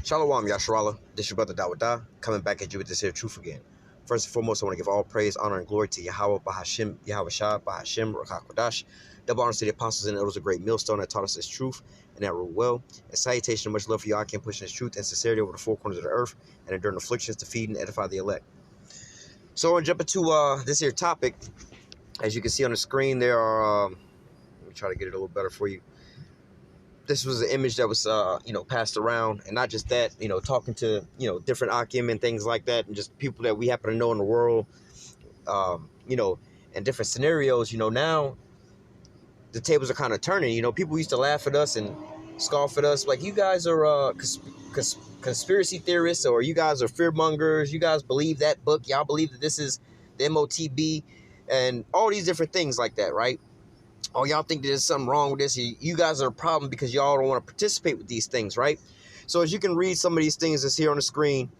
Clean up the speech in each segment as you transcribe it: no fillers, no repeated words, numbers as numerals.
Shalom, Yasharallah. This your brother Dawada, coming back at you with this here truth again. First and foremost, I want to give all praise, honor, and glory to Yahweh, Bahashim, Yahweh Shah, Bahashim, Rakakwadash. Double honor to the apostles and elders, a great millstone that taught us this truth and that rule well. And salutation and much love for y'all, can pushing this truth and sincerity over the four corners of the earth and enduring afflictions to feed and edify the elect. So I want to jump into this here topic. As you can see on the screen, there are, let me try to get it a little better for you. This was an image that was, passed around, and not just that, talking to, different Akim and things like that, and just people that we happen to know in the world, and different scenarios. Now the tables are kind of turning. People used to laugh at us and scoff at us, like, you guys are conspiracy theorists, or you guys are fearmongers. You guys believe that book. Y'all believe that this is the MOTB, and all these different things like that, right? Oh, y'all think there's something wrong with this. You guys are a problem because y'all don't want to participate with these things, right? So as you can read some of these things that's here on the screen,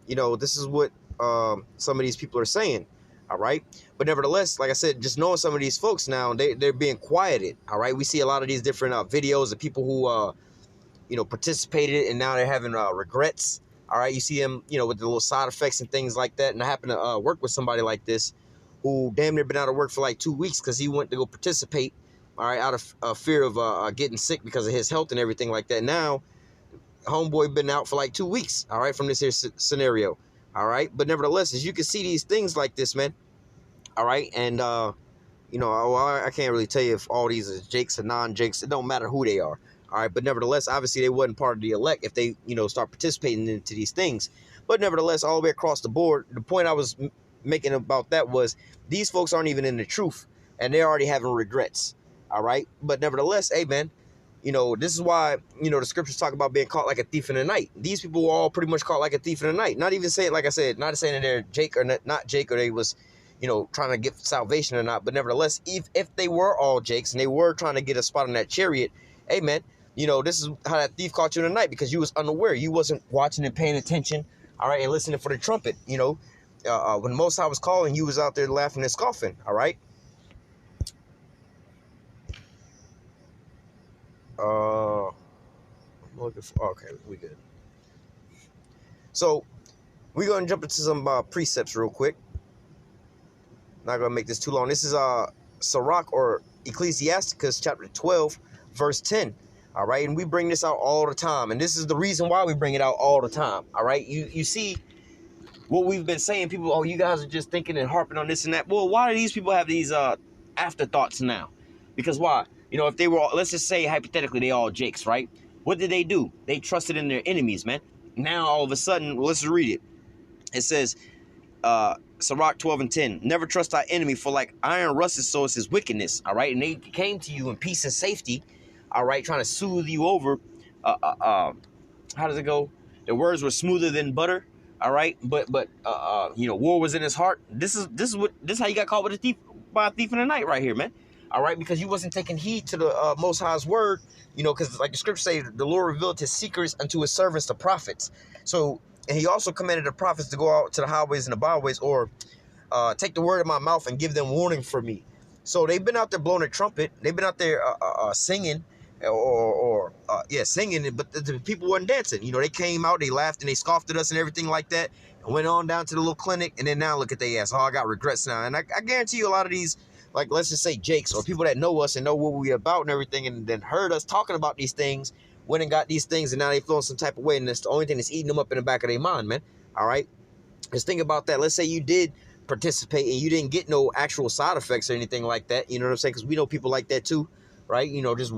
this is what some of these people are saying, all right? But nevertheless, like I said, just knowing some of these folks now, they're being quieted, all right? We see a lot of these different videos of people who, participated, and now they're having regrets, all right? You see them, with the little side effects and things like that. And I happen to work with somebody like this who damn near been out of work for like 2 weeks because he went to go participate, all right, out of fear of getting sick because of his health and everything like that. Now, homeboy been out for like 2 weeks, all right, from this here scenario, all right? But nevertheless, as you can see these things like this, man, all right? And, I can't really tell you if all these are Jakes or non-Jakes. It don't matter who they are, all right? But nevertheless, obviously, they wasn't part of the elect if they, start participating into these things. But nevertheless, all the way across the board, the point I was making about that was these folks aren't even in the truth, and they're already having regrets. All right. But nevertheless, hey, man, this is why, the scriptures talk about being caught like a thief in the night. These people were all pretty much caught like a thief in the night. Not even saying, like I said, not saying that they're Jake or not Jake, or they was, trying to get salvation or not. But nevertheless, if they were all Jakes and they were trying to get a spot on that chariot, hey, man, this is how that thief caught you in the night, because you was unaware. You wasn't watching and paying attention. All right. And listening for the trumpet. When Most High was calling, you was out there laughing and scoffing. All right. I'm looking for, okay, we good. So we're going to jump into some precepts real quick. Not going to make this too long. This is Sirach, or Ecclesiasticus chapter 12, verse 10. All right. And we bring this out all the time. And this is the reason why we bring it out all the time. All right. You see what we've been saying. People, oh, you guys are just thinking and harping on this and that. Well, why do these people have these afterthoughts now? Because why? If they were, let's just say hypothetically, they all Jakes, right? What did they do? They trusted in their enemies, man. Now, all of a sudden, let's just read it. It says, Sirach 12 and 10, never trust thy enemy, for like iron rusted, so is his wickedness, all right? And they came to you in peace and safety, all right, trying to soothe you over. How does it go? The words were smoother than butter, all right? But war was in his heart. This is how you got caught with by a thief in the night right here, man. All right, because you wasn't taking heed to the Most High's word, because like the scripture say, the Lord revealed his secrets unto his servants, the prophets. So, and he also commanded the prophets to go out to the highways and the byways, or take the word of my mouth and give them warning for me. So they've been out there blowing a trumpet. They've been out there singing, singing, but the people wasn't dancing. They came out, they laughed, and they scoffed at us and everything like that, and went on down to the little clinic, and then now look at their ass. Oh, I got regrets now. And I guarantee you a lot of these, like, let's just say Jakes, or people that know us and know what we're about and everything, and then heard us talking about these things, went and got these things, and now they feeling some type of way, and it's the only thing that's eating them up in the back of their mind, man. All right? Just think about that. Let's say you did participate and you didn't get no actual side effects or anything like that. You know what I'm saying? Because we know people like that too, right? Just,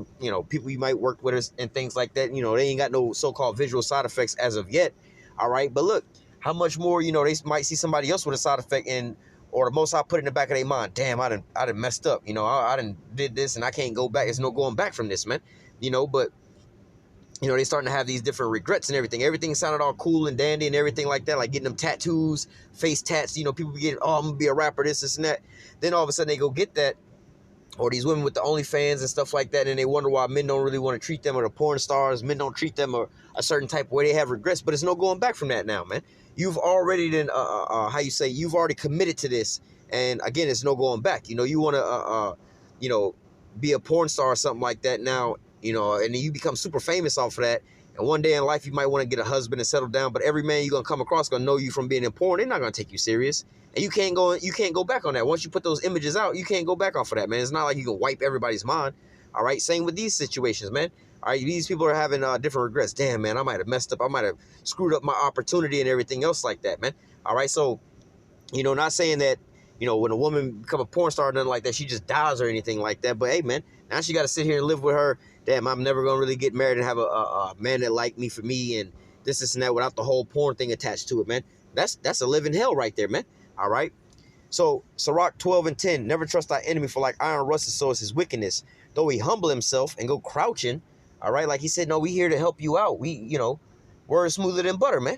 people you might work with us and things like that. They ain't got no so-called visual side effects as of yet. All right? But look, how much more, they might see somebody else with a side effect, and or the Most High put it in the back of their mind, damn, I done messed up. I done did this and I can't go back. There's no going back from this, man. But, they starting to have these different regrets and everything. Everything sounded all cool and dandy and everything like that, like getting them tattoos, face tats. People get, oh, I'm going to be a rapper, this and that. Then all of a sudden they go get that. Or these women with the OnlyFans and stuff like that, and they wonder why men don't really want to treat them, or the porn stars, men don't treat them or a certain type of way. They have regrets, but there's no going back from that now, man. You've already then, you've already committed to this, and again, it's no going back. You want to, be a porn star or something like that now. you know, and then you become super famous off of that. And one day in life, you might want to get a husband and settle down, but every man you're gonna come across gonna know you from being in porn. They're not gonna take you serious, and you can't go back on that. Once you put those images out, you can't go back off of that, man. It's not like you can wipe everybody's mind. All right, same with these situations, man. All right, these people are having different regrets. Damn, man, I might have messed up. I might have screwed up my opportunity and everything else like that, man. All right, so, you know, not saying that, you know, when a woman become a porn star or nothing like that, she just dies or anything like that. But hey, man, now she got to sit here and live with her. Damn, I'm never gonna really get married and have a man that like me for me and this and that without the whole porn thing attached to it, man. That's a living hell right there, man. All right. So Sirach 12:10, never trust thy enemy, for like iron rusteth, so is his wickedness. Though he humble himself and go crouching, all right, like he said, no, we here to help you out. We, you know, word smoother than butter, man.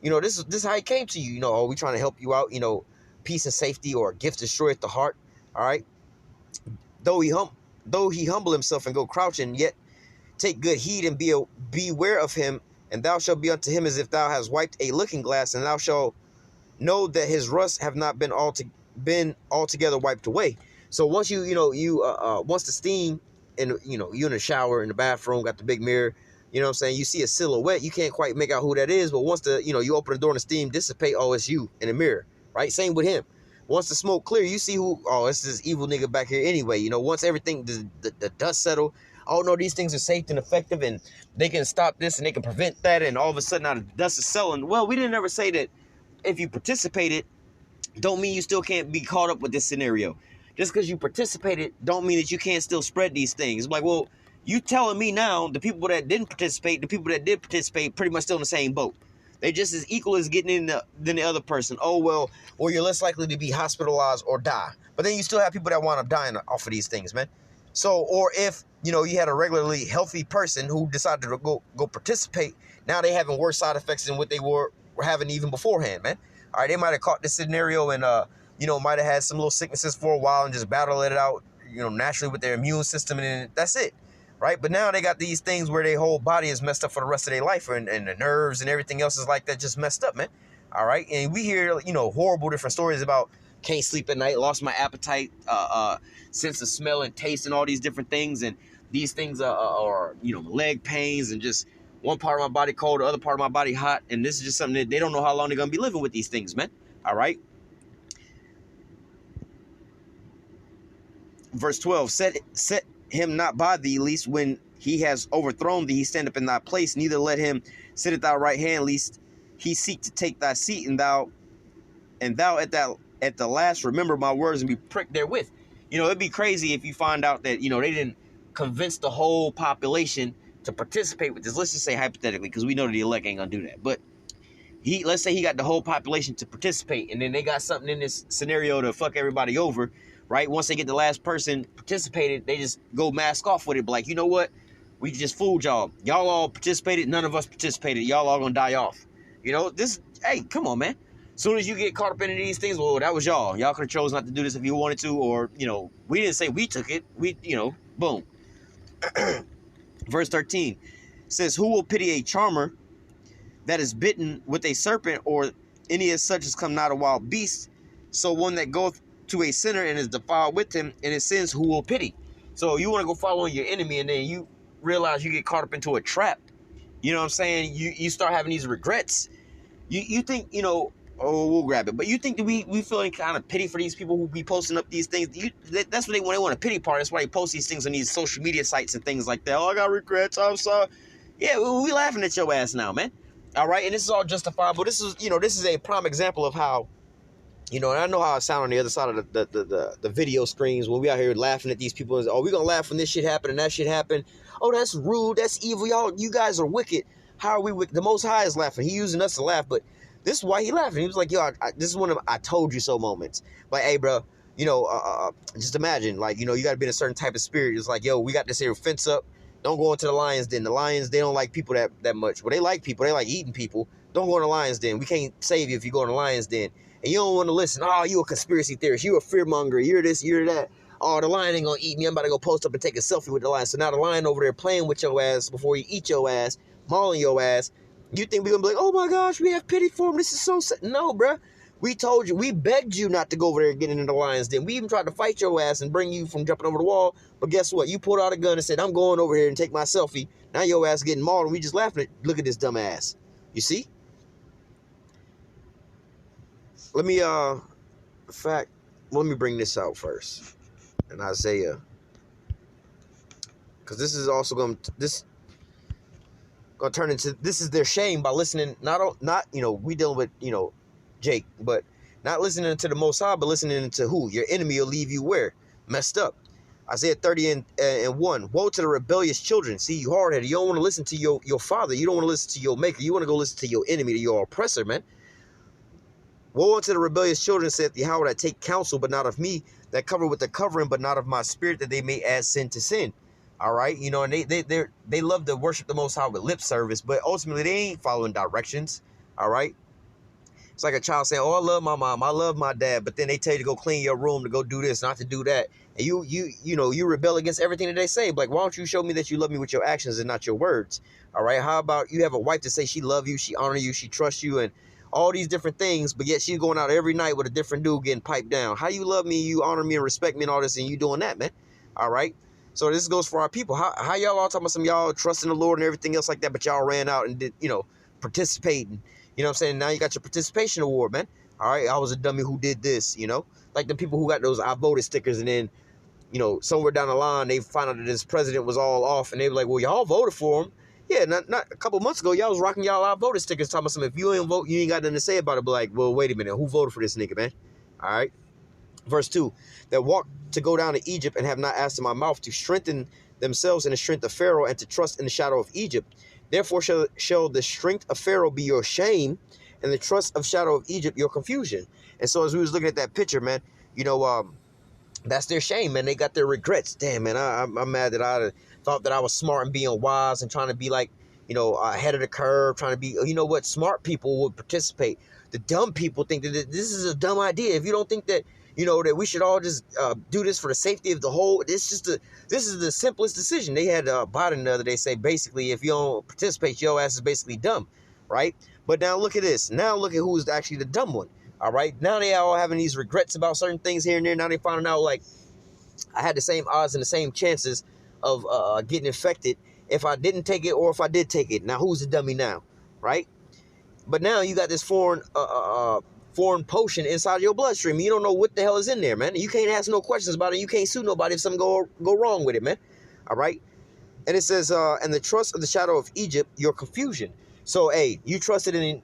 You know, this is how he came to you. You know, oh, we trying to help you out. You know, peace and safety, or gift destroyeth the heart. All right. Though he humble himself and go crouching, yet take good heed and beware of him, and thou shalt be unto him as if thou hast wiped a looking glass, and thou shalt know that his rust have not been altogether wiped away. So once once the steam, and you in the shower, in the bathroom, got the big mirror, you know what I'm saying, you see a silhouette, you can't quite make out who that is, but once you open the door and the steam dissipate, oh, it's you in the mirror, right? Same with him. Once the smoke clear, you see who, oh, it's this evil nigga back here anyway. You know, once everything, the dust settle, oh no, these things are safe and effective, and they can stop this and they can prevent that, and all of a sudden now the dust is settling. Well, we didn't ever say that if you participated, don't mean you still can't be caught up with this scenario. Just because you participated don't mean that you can't still spread these things. Like, well, you telling me now the people that didn't participate, the people that did participate, pretty much still in the same boat. They just as equal as getting in than the other person. Oh, well, or you're less likely to be hospitalized or die. But then you still have people that want to die off of these things, man. So, or if, you had a regularly healthy person who decided to go participate, now they having worse side effects than what they were having even beforehand, man. All right, they might have caught this scenario and, might have had some little sicknesses for a while and just battled it out, naturally with their immune system, and that's it. Right, but now they got these things where their whole body is messed up for the rest of their life, and the nerves and everything else is like that, just messed up, man. All right, and we hear horrible different stories about can't sleep at night, lost my appetite, sense of smell and taste, and all these different things, and these things are leg pains and just one part of my body cold, the other part of my body hot, and this is just something that they don't know how long they're gonna be living with these things, man. All right. Verse 12, set him not by thee, lest when he has overthrown thee, he stand up in thy place. Neither let him sit at thy right hand, lest he seek to take thy seat, and thou at the last remember my words and be pricked therewith. It'd be crazy if you find out that they didn't convince the whole population to participate with this. Let's just say hypothetically, because we know that the elect ain't gonna do that. But let's say he got the whole population to participate, and then they got something in this scenario to fuck everybody over. Right? Once they get the last person participated, they just go mask off with it. But like, you know what? We just fooled y'all. Y'all all participated. None of us participated. Y'all all gonna die off. Hey, come on, man. As soon as you get caught up in these things, well, that was y'all. Y'all could have chose not to do this if you wanted to, or, we didn't say we took it. We, boom. Verse 13 says, who will pity a charmer that is bitten with a serpent, or any as such as come not a wild beast? So one that goeth to a sinner and is defiled with him, and his sins who will pity? So you want to go following your enemy, and then you realize you get caught up into a trap. You know what I'm saying? You start having these regrets. You think, we'll grab it. But you think that we feel any kind of pity for these people who be posting up these things? That's what they want a pity party. That's why they post these things on these social media sites and things like that. Oh, I got regrets. I'm sorry. Yeah, we laughing at your ass now, man. All right, and this is all justifiable. This is a prime example of how, and I know how I sound on the other side of the video screens when we out here laughing at these people. Oh, we're going to laugh when this shit happened and that shit happened. Oh, that's rude. That's evil. You guys are wicked. How are we wicked? The Most High is laughing. He using us to laugh, but this is why he laughing. He was like, yo, this is one of I told you so moments. Like, hey, bro, just imagine, like, you got to be in a certain type of spirit. It's like, yo, we got this here fence up. Don't go into the lion's den. The lions, they don't like people that much. Well, they like people. They like eating people. Don't go in the lion's den. We can't save you if you go in the lion's den. And you don't want to listen. Oh, you a conspiracy theorist. You a fearmonger. You're this, you're that. Oh, the lion ain't going to eat me. I'm about to go post up and take a selfie with the lion. So now the lion over there playing with your ass before you eat your ass, mauling your ass. You think we're going to be like, oh, my gosh, we have pity for him. This is so sad. No, bruh. We told you, we begged you not to go over there and get into the lion's den. We even tried to fight your ass and bring you from jumping over the wall. But guess what? You pulled out a gun and said, I'm going over here and take my selfie. Now your ass getting mauled and we just laughing at, look at this dumb ass. You see? Let me, in fact, let me bring this out first. In Isaiah. Because this is also going to turn into, this is their shame by listening, not we dealing with, Jake, but not listening to the Most High, but listening to who? Your enemy will leave you where? Messed up. Isaiah 30 and 1. Woe to the rebellious children. See, you hard-headed. You don't want to listen to your father. You don't want to listen to your maker. You want to go listen to your enemy, to your oppressor, man. Woe unto the rebellious children, saith Yahweh, that take counsel, but not of me, that cover with the covering, but not of my spirit, that they may add sin to sin. All right, and they love to worship the Most High with lip service, but ultimately they ain't following directions. All right, it's like a child saying, "Oh, I love my mom, I love my dad," but then they tell you to go clean your room, to go do this, not to do that, and you rebel against everything that they say. Like, why don't you show me that you love me with your actions and not your words? All right, how about you have a wife to say she love you, she honor you, she trusts you, and all these different things, but yet she's going out every night with a different dude getting piped down. How you love me, you honor me and respect me and all this, and you doing that, man? All right. So this goes for our people. How y'all all talking about some y'all trusting the Lord and everything else like that, but y'all ran out and did, participating. You know what I'm saying? Now you got your participation award, man. All right, I was a dummy who did this, like the people who got those I voted stickers, and then, somewhere down the line, they find out that this president was all off, and they were like, well, y'all voted for him. Yeah, not a couple months ago, y'all was rocking y'all I voted stickers, talking about something. If you ain't vote, you ain't got nothing to say about it. But like, well, wait a minute, who voted for this nigga, man? All right. Verse 2, that walk to go down to Egypt and have not asked in my mouth, to strengthen themselves in the strength of Pharaoh and to trust in the shadow of Egypt. Therefore shall the strength of Pharaoh be your shame, and the trust of shadow of Egypt your confusion. And so as we was looking at that picture, man, that's their shame, man. They got their regrets. Damn, man, I'm mad that I thought that I was smart and being wise and trying to be like, ahead of the curve, trying to be, smart people would participate. The dumb people think that this is a dumb idea. If you don't think that, that we should all just do this for the safety of the whole, this is the simplest decision. They had Biden the other day say, basically, if you don't participate, your ass is basically dumb, right? But now look at this. Now look at who is actually the dumb one. All right. Now they all having these regrets about certain things here and there. Now they finding out, like, I had the same odds and the same chances of getting infected if I didn't take it or if I did take it. Now who's the dummy now, right? But now you got this foreign potion inside your bloodstream. You don't know what the hell is in there, man. You can't ask no questions about it. You can't sue nobody if something go wrong with it, man. All right. And it says, and the trust of the shadow of Egypt, your confusion. So, hey, you trusted in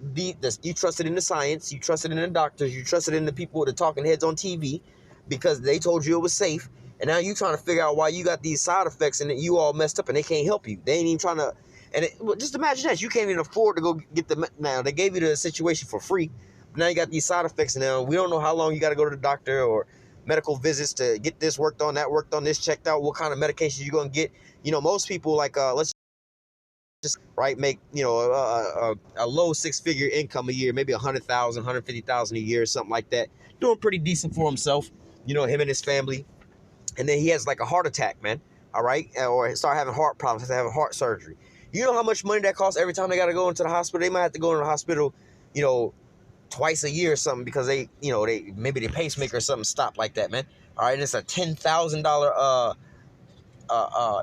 you trusted in the science, you trusted in the doctors, you trusted in the people with the talking heads on TV because they told you it was safe. And now you trying to figure out why you got these side effects and that you all messed up and they can't help you. They ain't even trying to. And just imagine that. You can't even afford to go get the. Now, they gave you the situation for free. But now you got these side effects. Now, we don't know how long you got to go to the doctor or medical visits to get this worked on, that worked on, this checked out, what kind of medications you're going to get. Most people, like, let's just, right, make, a low six-figure income a year, maybe 100,000, 150,000 a year, something like that. Doing pretty decent for himself, him and his family. And then he has like a heart attack, man. All right. Or start having heart problems, has to have a heart surgery. You know how much money that costs every time they got to go into the hospital? They might have to go into the hospital, twice a year or something because they maybe the pacemaker or something stopped like that, man. All right. And it's a $10,000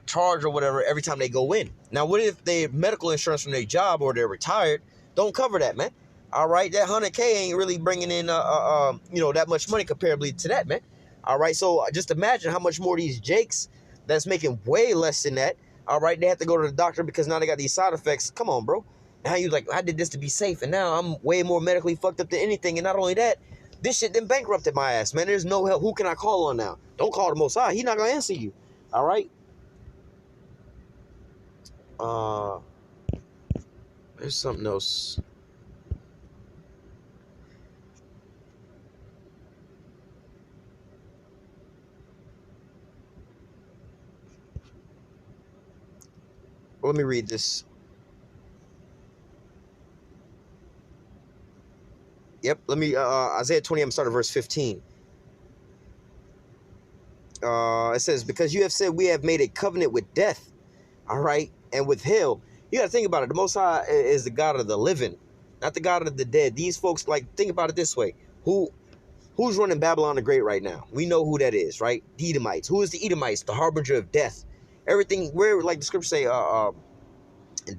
charge or whatever every time they go in. Now, what if their medical insurance from their job or they're retired don't cover that, man? All right. That 100K ain't really bringing in, that much money comparably to that, man. All right, so just imagine how much more these Jakes that's making way less than that. All right, they have to go to the doctor because now they got these side effects. Come on, bro. Now you like, I did this to be safe, and now I'm way more medically fucked up than anything. And not only that, this shit then bankrupted my ass, man. There's no help. Who can I call on now? Don't call the Most High. He's not gonna answer you. All right. There's something else. Let me read this. Yep, let me, Isaiah 20, I'm starting verse 15. It says, because you have said we have made a covenant with death, all right, and with hell. You got to think about it. The Most High is the God of the living, not the God of the dead. These folks, like, think about it this way. Who's running Babylon the Great right now? We know who that is, right? The Edomites. Who is the Edomites? The harbinger of death. Everything, where, like the scriptures say, and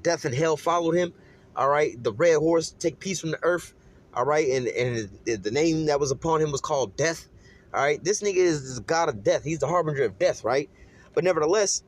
death and hell followed him. All right, the red horse take peace from the earth. All right, and the name that was upon him was called Death. All right, this nigga is the god of death. He's the harbinger of death, right? But nevertheless,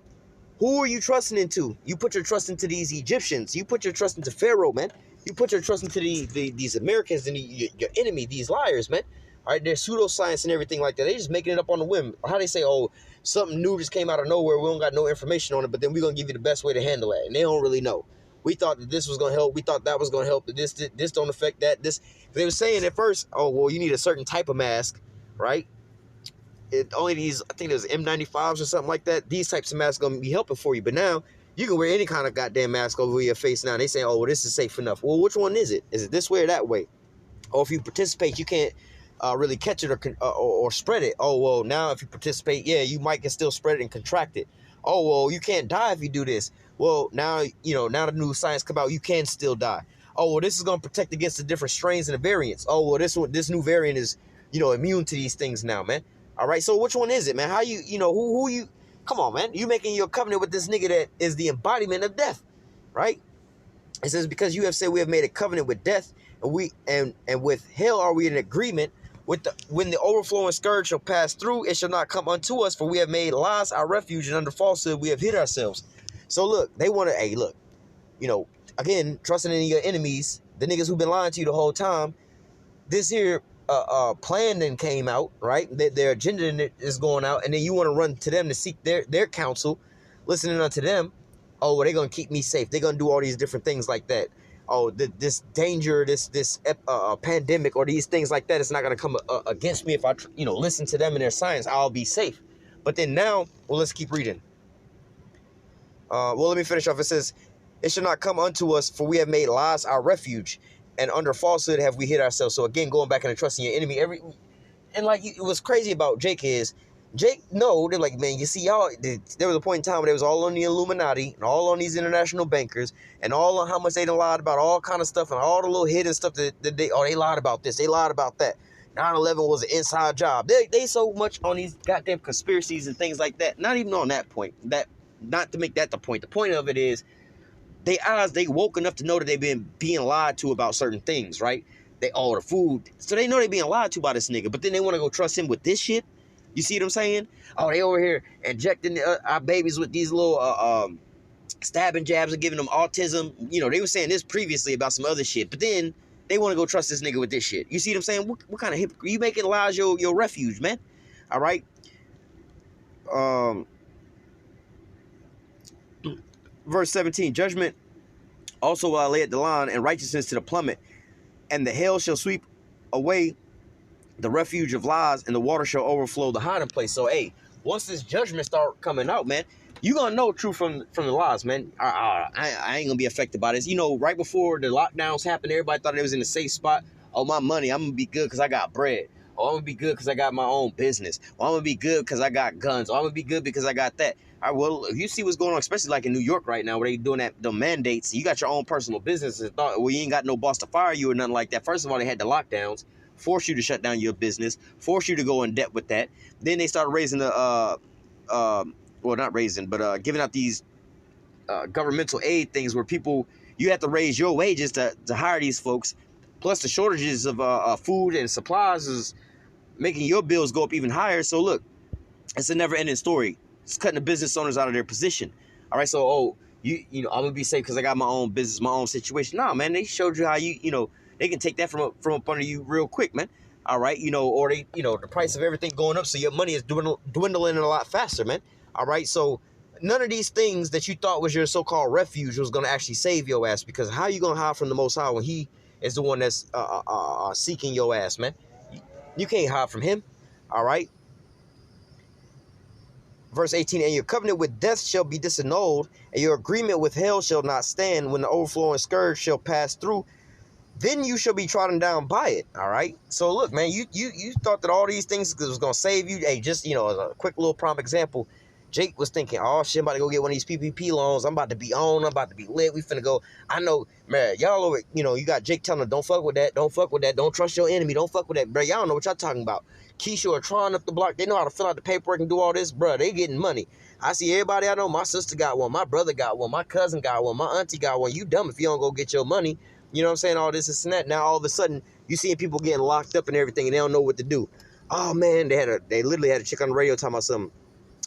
who are you trusting into? You put your trust into these Egyptians. You put your trust into Pharaoh, man. You put your trust into these Americans and your enemy, these liars, man. All right, they're pseudoscience and everything like that. They just making it up on the whim. How they say, oh, something new just came out of nowhere. We don't got no information on it, but then we're going to give you the best way to handle it. And they don't really know. We thought that this was going to help. We thought that was going to help. But this don't affect that. They were saying at first, oh, well, you need a certain type of mask, right? Only these, I think it was M95s or something like that. These types of masks going to be helping for you. But now, you can wear any kind of goddamn mask over your face now. They say, oh, well, this is safe enough. Well, which one is it? Is it this way or that way? Or if you participate, you can't really catch it or spread it. Oh, well, now if you participate, yeah, you might can still spread it and contract it. Oh, well, you can't die if you do this. Well, now, now the new science come out, you can still die. Oh, well, this is going to protect against the different strains and the variants. Oh, well, this new variant is, immune to these things now, man. All right, so which one is it, man? How who you, come on, man. You making your covenant with this nigga that is the embodiment of death, right? It says, because you have said we have made a covenant with death, and with hell are we in agreement with when the overflowing scourge shall pass through, it shall not come unto us, for we have made lies our refuge, and under falsehood we have hid ourselves. So look, they want to, hey, look, again, trusting in your enemies, the niggas who've been lying to you the whole time. This here plan then came out, right? Their agenda is going out, and then you want to run to them to seek their counsel, listening unto them. Oh, well, they're gonna keep me safe. They're gonna do all these different things like that. Oh, this danger, this pandemic, or these things like that, it's not gonna come against me if I listen to them and their science. I'll be safe. But then now, well, let's keep reading. Well, let me finish off. It says, it shall not come unto us, for we have made lies our refuge, and under falsehood have we hid ourselves. So again, going back and trusting your enemy. And like, it was crazy about Jake is, no, they're like, man, you see, y'all, there was a point in time where they was all on the Illuminati and all on these international bankers and all on how much they done lied about all kind of stuff and all the little hidden stuff that they lied about this, they lied about that. 9/11 was an inside job. They so much on these goddamn conspiracies and things like that. Not even on that point. Not to make that the point. The point of it is, they woke enough to know that they've been being lied to about certain things, right? The food. So they know they're being lied to by this nigga, but then they want to go trust him with this shit. You see what I'm saying? Oh, they over here injecting our babies with these little stabbing jabs and giving them autism. They were saying this previously about some other shit, but then they want to go trust this nigga with this shit. You see what I'm saying? What kind of hypocrite? You making lies your refuge, man. All right? Verse 17, judgment also will I lay at the line, and righteousness to the plummet, and the hell shall sweep away the refuge of lies, and the water shall overflow the hiding place. So, hey, once this judgment start coming out, man, you gonna know truth from the lies, man. I ain't gonna be affected by this. Right before the lockdowns happened, everybody thought they was in a safe spot. Oh, my money, I'm gonna be good because I got bread. Oh, I'm gonna be good because I got my own business. Oh, I'm gonna be good because I got guns. Oh, I'm gonna be good because I got that. All right, well, if you see what's going on, especially like in New York right now, where they doing the mandates, you got your own personal business. You ain't got no boss to fire you or nothing like that. First of all, they had the lockdowns, force you to shut down your business, force you to go in debt with that. Then they started raising the, well, not raising, but giving out these governmental aid things where you have to raise your wages to hire these folks. Plus the shortages of food and supplies is making your bills go up even higher. So look, it's a never-ending story. It's cutting the business owners out of their position. All right, so I'm gonna be safe because I got my own business, my own situation. Nah, man, they showed you how they can take that from up under you real quick, man. All right, or they the price of everything going up, so your money is dwindling a lot faster, man. All right, so none of these things that you thought was your so-called refuge was gonna actually save your ass, because how you gonna hide from the Most High when He is the one that's seeking your ass, man? You can't hide from Him. All right. Verse 18, and your covenant with death shall be disannulled, and your agreement with hell shall not stand when the overflowing scourge shall pass through. Then you shall be trodden down by it. All right. So look, man, you thought that all these things was gonna save you. Hey, just as a quick little prompt example, Jake was thinking, oh shit, I'm about to go get one of these PPP loans. I'm about to be on. I'm about to be lit. We finna go. I know, man, y'all over, you got Jake telling them, don't fuck with that. Don't fuck with that. Don't trust your enemy. Don't fuck with that. Bro, y'all don't know what y'all talking about. Keisha or Tron up the block, they know how to fill out the paperwork and do all this. Bro, they getting money. I see everybody I know. My sister got one. My brother got one. My cousin got one. My auntie got one. You dumb if you don't go get your money. You know what I'm saying? All this and that. Now, all of a sudden, you seeing people getting locked up and everything, and they don't know what to do. Oh, man, they literally had a chick on the radio talking about something.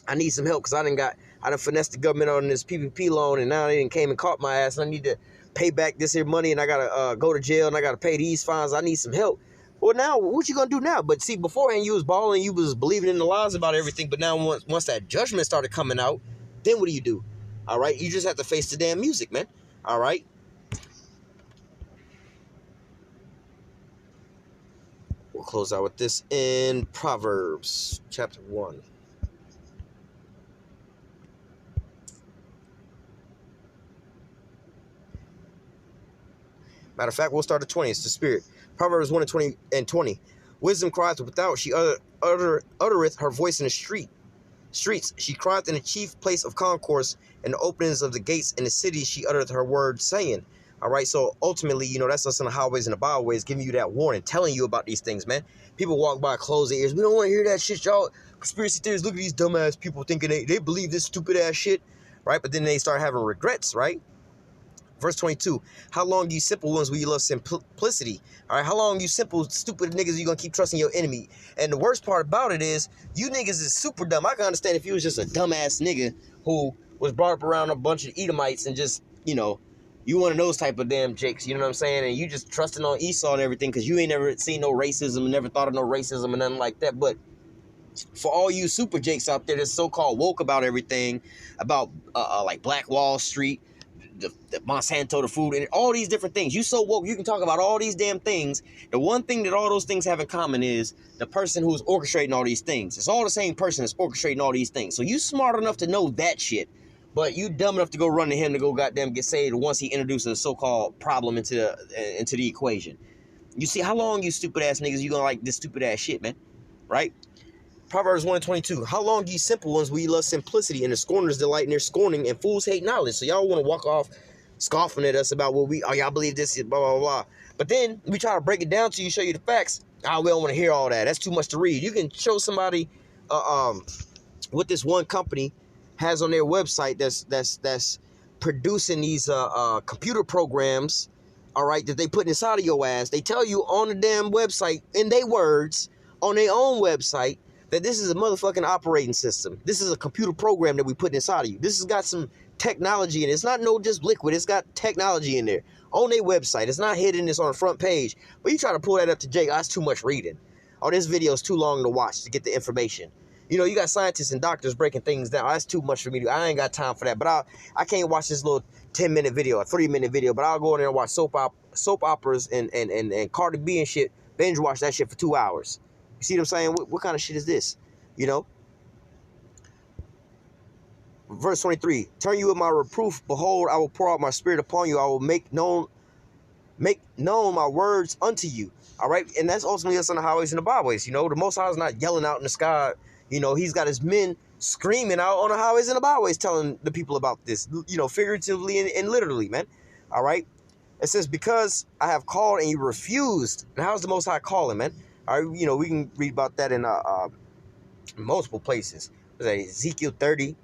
I need some help because I done finessed the government on this PPP loan, and now they done came and caught my ass, and I need to pay back this here money, and I got to go to jail, and I got to pay these fines. I need some help. Well, now, what you going to do now? But see, beforehand, you was balling, you was believing in the lies about everything, but now once that judgment started coming out, then what do? All right? You just have to face the damn music, man. All right? We'll close out with this in Proverbs chapter 1. Matter of fact, we'll start at 20. It's the spirit. Proverbs 1 and 20. Wisdom crieth without. She uttereth her voice in the streets. She crieth in the chief place of concourse, in the openings of the gates in the city. She uttereth her word, saying. All right, so ultimately, that's us on the highways and the byways, giving you that warning, telling you about these things, man. People walk by, close their ears. We don't want to hear that shit, y'all. Conspiracy theories, look at these dumbass people thinking they believe this stupid ass shit, right? But then they start having regrets, right? Verse 22, how long you simple ones will you love simplicity? All right, how long you simple, stupid niggas you going to keep trusting your enemy? And the worst part about it is, you niggas is super dumb. I can understand if you was just a dumbass nigga who was brought up around a bunch of Edomites and just, you one of those type of damn jakes, you know what I'm saying? And you just trusting on Esau and everything because you ain't never seen no racism and never thought of no racism and nothing like that. But for all you super jakes out there that's so-called woke about everything, about like Black Wall Street, the Monsanto, the food, and all these different things. You so woke, you can talk about all these damn things. The one thing that all those things have in common is the person who's orchestrating all these things. It's all the same person that's orchestrating all these things. So you smart enough to know that shit, but you dumb enough to go run to him to go goddamn get saved once he introduces a so-called problem into the equation. You see, how long you stupid ass niggas you gonna like this stupid ass shit, man? Right? Proverbs 1:22. How long ye simple ones will ye love simplicity, and the scorners delight in their scorning, and fools hate knowledge. So y'all want to walk off scoffing at us about y'all believe this is blah, blah, blah. But then we try to break it down to you, show you the facts. We don't want to hear all that. That's too much to read. You can show somebody what this one company has on their website that's producing these computer programs, all right, that they put inside of your ass. They tell you on the damn website, in their words, on their own website, that this is a motherfucking operating system. This is a computer program that we put inside of you. This has got some technology in it. It's not no just liquid. It's got technology in there on their website. It's not hidden. It's on the front page. But you try to pull that up to Jake. That's too much reading. Oh, this video is too long to watch to get the information. You got scientists and doctors breaking things down. That's too much for me to. I ain't got time for that. But I can't watch this little 10-minute video, a 3-minute video. But I'll go in there and watch soap operas and Cardi B and shit. Binge watch that shit for 2 hours. You see what I'm saying? What kind of shit is this? Verse 23. Turn you with my reproof. Behold, I will pour out my spirit upon you. I will make known my words unto you. All right? And that's ultimately us on the highways and the byways. The Most High is not yelling out in the sky. He's got his men screaming out on the highways and the byways telling the people about this, figuratively and literally, man. All right? It says, because I have called and you refused. And how's the Most High calling, man? All right, we can read about that in multiple places. Ezekiel 30,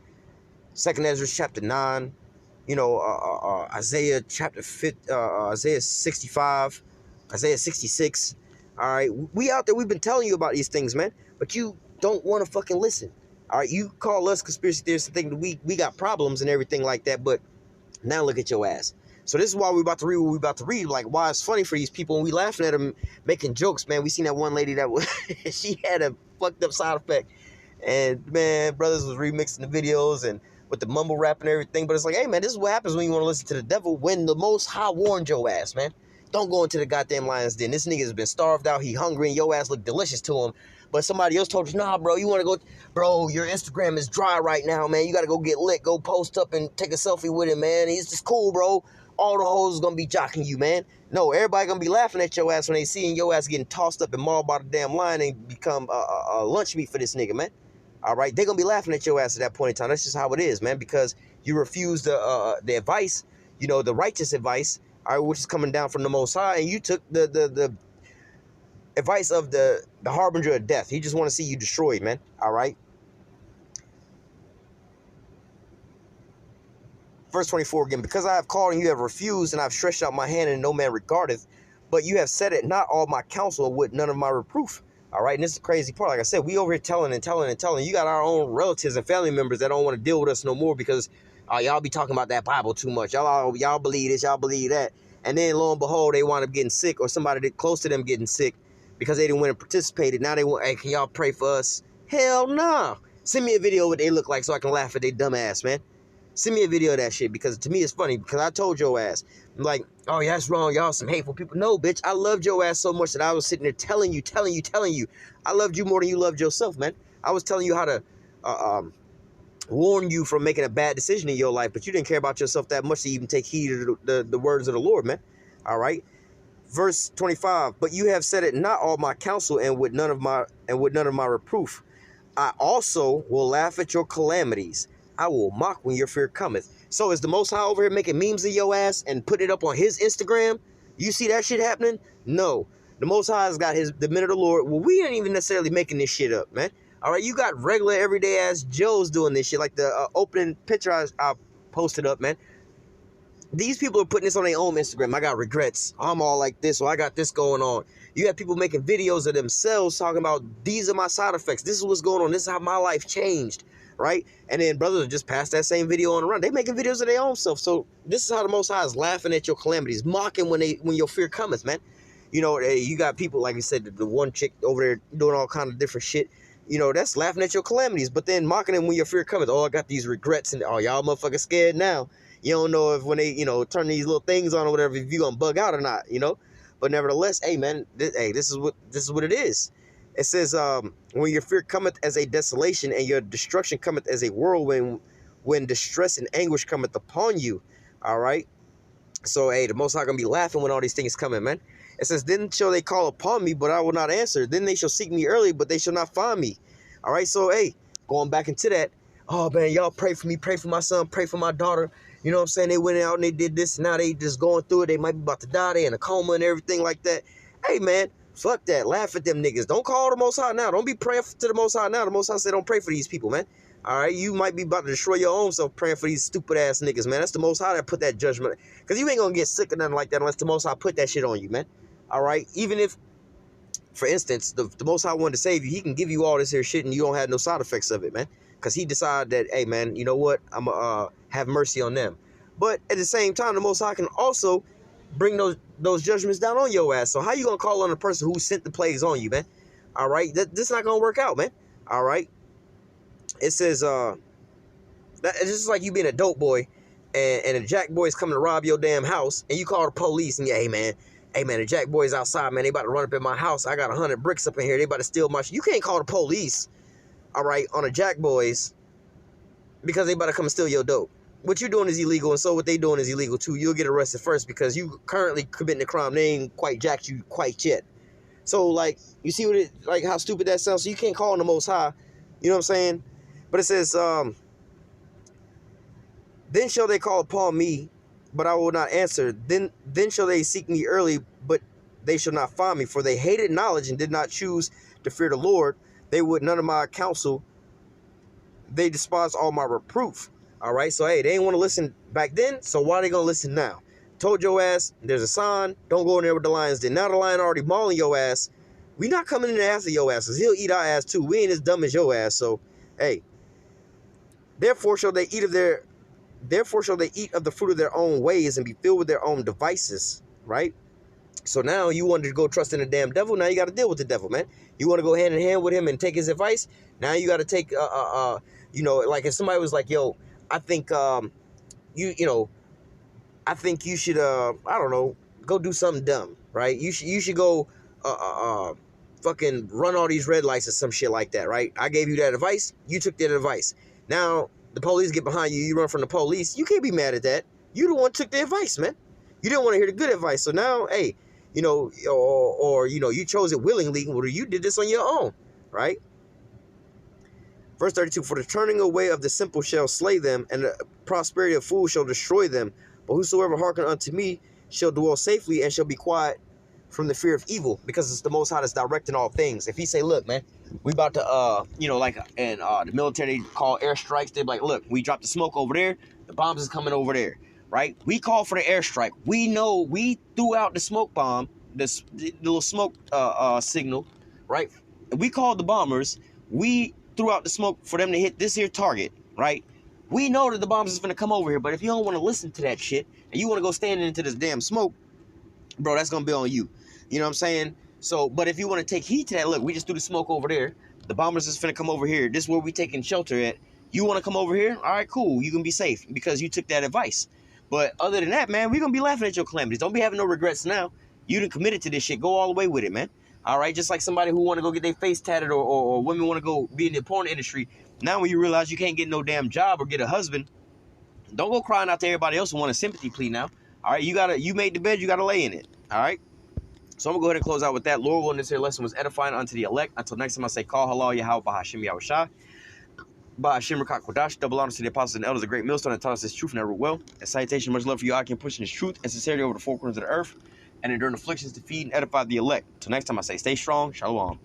2nd Ezra chapter 9, Isaiah chapter 5, Isaiah 65, Isaiah 66. All right, we out there, we've been telling you about these things, man, but you don't want to fucking listen. All right, you call us conspiracy theorists and think that we got problems and everything like that, but now look at your ass. So this is why we're about to read what we're about to read. Like, why it's funny for these people, and we laughing at them making jokes, man. We seen that one lady that was, she had a fucked up side effect. And, man, brothers was remixing the videos and with the mumble rap and everything. But it's like, hey, man, this is what happens when you want to listen to the devil, when the Most High warned your ass, man. Don't go into the goddamn lion's den. This nigga has been starved out. He hungry, and your ass look delicious to him. But somebody else told you, nah, bro, you want to go, bro, your Instagram is dry right now, man. You got to go get lit, go post up and take a selfie with him, man. He's just cool, bro. All the hoes is going to be jocking you, man. No, everybody going to be laughing at your ass when they seeing your ass getting tossed up and mauled by the damn lion and become lunch meat for this nigga, man. All right, they're gonna be laughing at your ass at that point in time. That's just how it is, man, because you refuse the advice, the righteous advice, all right, which is coming down from the Most High, and you took the advice of the harbinger of death. He just want to see you destroyed, man. All right. Verse 24 again, because I have called and you have refused, and I have stretched out my hand and no man regardeth, but you have said it not all my counsel with none of my reproof. All right, and this is the crazy part. Like I said, we over here telling and telling and telling. You got our own relatives and family members that don't want to deal with us no more because y'all be talking about that Bible too much. Y'all believe this, y'all believe that. And then lo and behold, they wind up getting sick, or somebody that close to them getting sick because they didn't want to participate. Now they want, hey, can y'all pray for us? Hell nah. Send me a video of what they look like so I can laugh at their dumb ass, man. Send me a video of that shit, because to me it's funny, because I told your ass, I'm like, oh yeah, that's wrong, y'all some hateful people. No, bitch, I loved your ass so much that I was sitting there telling you. I loved you more than you loved yourself, man. I was telling you how to warn you from making a bad decision in your life, but you didn't care about yourself that much to even take heed to the words of the Lord, man. All right. Verse 25, but you have said it not all my counsel and with none of my reproof. I also will laugh at your calamities. I will mock when your fear cometh. So is the Most High over here making memes of your ass and putting it up on his Instagram? You see that shit happening? No. The Most High has got the men of the Lord. Well, we ain't even necessarily making this shit up, man. All right, you got regular everyday ass Joes doing this shit, like the opening picture I posted up, man. These people are putting this on their own Instagram. I got regrets. I'm all like this, or I got this going on. You have people making videos of themselves talking about, these are my side effects. This is what's going on. This is how my life changed, right? And then brothers just pass that same video on around. They making videos of their own self. So this is how the Most High is laughing at your calamities, mocking when your fear cometh, man. You got people, like I said, the one chick over there doing all kind of different shit. That's laughing at your calamities, but then mocking them when your fear cometh. Oh, I got these regrets, and oh, y'all motherfuckers scared now. You don't know if when they, turn these little things on or whatever, if you gonna bug out or not, But nevertheless, hey man, this is what it is. It says, when your fear cometh as a desolation and your destruction cometh as a whirlwind, when distress and anguish cometh upon you. All right. So hey, the Most High gonna be laughing when all these things coming, man. It says, then shall they call upon me, but I will not answer. Then they shall seek me early, but they shall not find me. All right. So hey, going back into that. Oh man, y'all pray for me, pray for my son, pray for my daughter. You know what I'm saying? They went out and they did this, and now they just going through it. They might be about to die. They in a coma and everything like that. Hey, man, fuck that. Laugh at them niggas. Don't call the Most High now. Don't be praying to the Most High now. The Most High said don't pray for these people, man. All right? You might be about to destroy your own self praying for these stupid-ass niggas, man. That's the Most High that put that judgment. Because you ain't going to get sick or nothing like that unless the Most High put that shit on you, man. All right? Even if, for instance, the Most High wanted to save you, he can give you all this here shit and you don't have no side effects of it, man. Because he decided that, hey, man, you know what? I'm going to have mercy on them. But at the same time, the Most High can also bring those judgments down on your ass. So how you going to call on the person who sent the plagues on you, man? All right? This not going to work out, man. All right? It says, it's just like you being a dope boy and a jack boy's coming to rob your damn house, and you call the police and hey, man, the jack boy's outside, man. They about to run up in my house. I got 100 bricks up in here. They about to steal my shit. You can't call the police, all right, on the jack boys because they about to come and steal your dope. What you're doing is illegal, and so what they doing is illegal too. You'll get arrested first because you currently committing a crime. They ain't quite jacked you quite yet. So, like, you see how stupid that sounds? So you can't call on the Most High. You know what I'm saying? But it says, then shall they call upon me, but I will not answer. Then shall they seek me early, but they shall not find me. For they hated knowledge and did not choose to fear the Lord. They would none of my counsel. They despised all my reproof. All right, so hey, they ain't want to listen back then, so why are they gonna listen now? Told your ass, there's a sign, don't go in there with the lions. Then now the lion already mauling your ass. We not coming in there after your ass, because he'll eat our ass too. We ain't as dumb as your ass, so hey. Therefore shall they eat of the fruit of their own ways and be filled with their own devices, right? So now you wanted to go trust in the damn devil, now you got to deal with the devil, man. You want to go hand in hand with him and take his advice? Now you got to take, like if somebody was like, yo, I think I think you should I don't know, go do something dumb, right? You should go fucking run all these red lights or some shit like that, right? I gave you that advice, you took that advice. Now the police get behind you, you run from the police. You can't be mad at that. You the one who took the advice, man. You didn't want to hear the good advice. So now, hey, you chose it willingly. Well, you did this on your own, right? Verse 32, for the turning away of the simple shall slay them, and the prosperity of fools shall destroy them. But whosoever hearken unto me shall dwell safely and shall be quiet from the fear of evil, because it's the Most High that's directing all things. If he say, look, man, we about to, like in the military, they call airstrikes. They're like, look, we dropped the smoke over there. The bombs is coming over there, right? We call for the airstrike. We know we threw out the smoke bomb, the little smoke signal, right? We called the bombers. We threw out the smoke for them to hit this here target, right? We know that the bombs is going to come over here, but if you don't want to listen to that shit and you want to go stand into this damn smoke, bro, that's going to be on you. You know what I'm saying? So, but if you want to take heed to that, look, we just threw the smoke over there. The bombers is finna come over here. This is where we taking shelter at. You want to come over here? All right, cool. You can be safe because you took that advice. But other than that, man, we're going to be laughing at your calamities. Don't be having no regrets now. You done committed to this shit. Go all the way with it, man. All right, just like somebody who want to go get their face tatted or women want to go be in the porn industry. Now when you realize you can't get no damn job or get a husband, don't go crying out to everybody else who want a sympathy plea now. All right, you made the bed, you got to lay in it. All right? So I'm going to go ahead and close out with that. Lord willing, this here lesson was edifying unto the elect. Until next time I say, call halal Yahweh Bahashim Yahushua. Bahashim Rakak Kodash. Double honors to the apostles and elders, the great millstone that taught us this truth and never will. And salutation, much love for you. I can push this truth and sincerity over the four corners of the earth and enduring afflictions to feed and edify the elect. Till next time I say, stay strong. Shalom.